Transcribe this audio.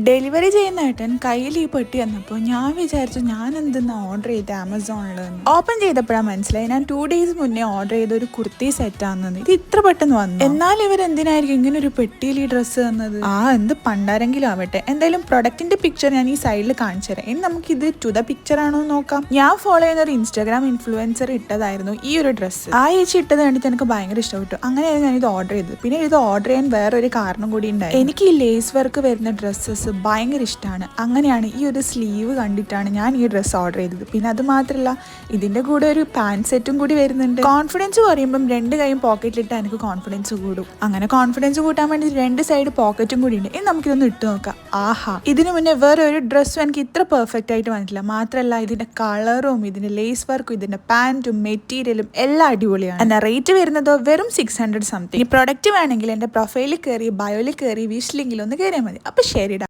Delivery ചെയ്യുന്ന ഏട്ടൻ കയ്യിൽ ഈ പെട്ടി വന്നപ്പോൾ ഞാൻ വിചാരിച്ചു ഞാൻ എന്തെന്ന് ഓർഡർ ചെയ്ത് ആമസോണിൽ ഓപ്പൺ ചെയ്തപ്പോഴാണ് മനസ്സിലായി ഞാൻ 2 days മുന്നേ ഓർഡർ ചെയ്ത ഒരു കുർത്തി സെറ്റാണെന്ന്. ഇത് ഇത്ര പെട്ടെന്ന് വന്നു. എന്നാൽ ഇവർ എന്തിനായിരിക്കും ഇങ്ങനെ ഒരു പെട്ടിയിൽ ഈ ഡ്രസ്സ് തന്നത്? എന്ത് പണ്ടാരെങ്കിലും ആവട്ടെ. എന്തായാലും പ്രൊഡക്റ്റിന്റെ പിക്ചർ ഞാൻ ഈ സൈഡിൽ കാണിച്ചു തരാം. ഇനി നമുക്ക് ഇത് ടു ദ പിക്ചർ ആണോ എന്ന് നോക്കാം. ഞാൻ ഫോളോ ചെയ്യുന്ന ഒരു ഇൻസ്റ്റാഗ്രാം ഇൻഫ്ലുവൻസർ ഇട്ടതായിരുന്നു ഈ ഒരു ഡ്രസ്സ്. ആ ചേച്ചി ഇട്ടത് കണ്ടിട്ട് എനിക്ക് ഭയങ്കര ഇഷ്ടപ്പെട്ടു. അങ്ങനെയായിരുന്നു ഞാൻ ഇത് ഓർഡർ ചെയ്തത്. പിന്നെ ഇത് ഓർഡർ ചെയ്യാൻ വേറൊരു കാരണം കൂടി ഉണ്ടായിരുന്നു. എനിക്ക് ഈ ലേസ് വർക്ക് വരുന്ന ഡ്രസ്സസ് ഭയങ്കര ഇഷ്ടമാണ്. അങ്ങനെയാണ് ഈ ഒരു സ്ലീവ് കണ്ടിട്ടാണ് ഞാൻ ഈ ഡ്രസ്സ് ഓർഡർ ചെയ്തത്. പിന്നെ അത് മാത്രമല്ല ഇതിന്റെ കൂടെ ഒരു പാന്റ് സെറ്റും കൂടി വരുന്നുണ്ട്. കോൺഫിഡൻസ് പറയുമ്പം 2 കൈയും പോക്കറ്റിലിട്ട് എനിക്ക് കോൺഫിഡൻസ് കൂടും. അങ്ങനെ കോൺഫിഡൻസ് കൂട്ടാൻ വേണ്ടി 2 സൈഡ് പോക്കറ്റും കൂടി ഉണ്ട്. ഇനി നമുക്കിതൊന്ന് ഇട്ട് നോക്കാം. ഇതിനു മുന്നേ വേറെ ഒരു ഡ്രസ്സും എനിക്ക് ഇത്ര പെർഫെക്റ്റ് ആയിട്ട് വന്നിട്ടില്ല. മാത്രമല്ല ഇതിന്റെ കളറും ഇതിന്റെ ലേസ് വർക്കും ഇതിന്റെ പാന്റും മെറ്റീരിയലും എല്ലാം അടിപൊളിയാണ്. എന്നാൽ റേറ്റ് വരുന്നതോ വെറും 600 സംതിങ്. ഈ പ്രൊഡക്റ്റ് വേണമെങ്കിൽ എന്റെ പ്രൊഫൈലിൽ കയറി ബയോയിൽ കയറി വിഷ് ലിങ്കിൽ ഒന്ന് കയറിയാൽ മതി. അപ്പൊ ശരിടാ.